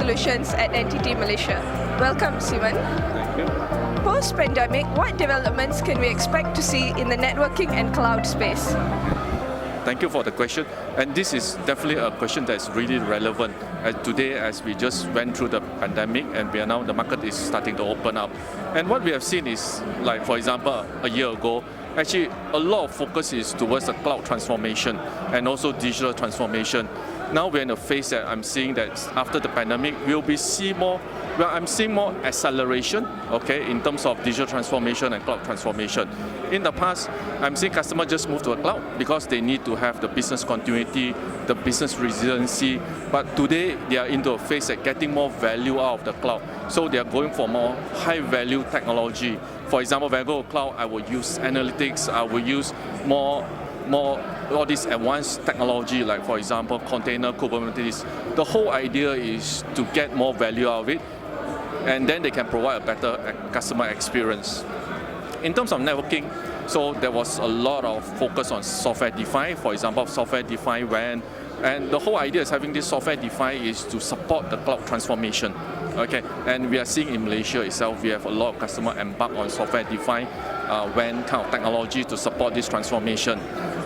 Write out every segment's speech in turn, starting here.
solutions at NTT Malaysia. Welcome, Sze Mun. Thank you. Post-pandemic, what developments can we expect to see in the networking and cloud space? Thank you for the question. And this is definitely a question that's really relevant today as we just went through the pandemic and we are now the market is starting to open up. And what we have seen is, like for example, a year ago, actually a lot of focus is towards the cloud transformation and also digital transformation. Now we're in a phase that I'm seeing that after the pandemic, I'm seeing more acceleration, okay, in terms of digital transformation and cloud transformation. In the past, I'm seeing customers just move to a cloud because they need to have the business continuity, the business resiliency. But today, they are into a phase that getting more value out of the cloud. So they are going for more high-value technology. For example, when I go to cloud, I will use analytics, I will use more all this advanced technology, like for example, container Kubernetes. The whole idea is to get more value out of it, and then they can provide a better customer experience. In terms of networking, so there was a lot of focus on software-defined, for example, software-defined WAN, and the whole idea is having this software-defined is to support the cloud transformation. Okay, and we are seeing in Malaysia itself, we have a lot of customers embark on software-defined WAN kind of technology to support this transformation.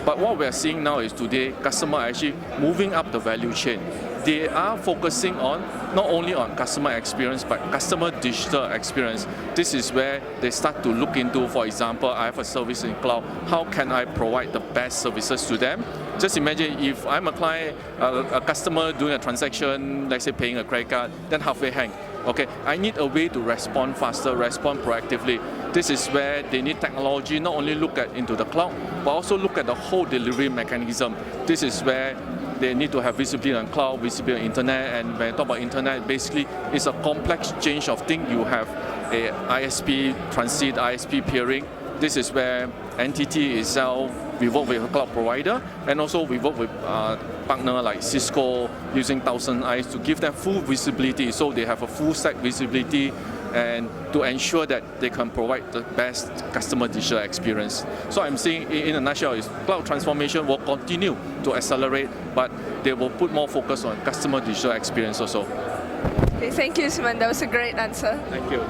But what we are seeing now is today, customers are actually moving up the value chain. They are focusing on not only on customer experience, but customer digital experience. This is where they start to look into, for example, I have a service in cloud, how can I provide the best services to them? Just imagine if I'm a client, a customer doing a transaction, let's say paying a credit card, then halfway hang. Okay, I need a way to respond faster, respond proactively. This is where they need technology, not only look into the cloud, but also look at the whole delivery mechanism. This is where they need to have visibility on cloud, visibility on internet, and when I talk about internet, basically it's a complex change of things. You have a ISP transit, ISP peering. This is where NTT itself, we work with a cloud provider, and also we work with partner like Cisco using 1000 eyes to give them full visibility, so they have a full stack visibility and to ensure that they can provide the best customer digital experience. So I'm saying in a nutshell is cloud transformation will continue to accelerate, but they will put more focus on customer digital experience also. Okay, thank you, Sze Mun. That was a great answer. Thank you.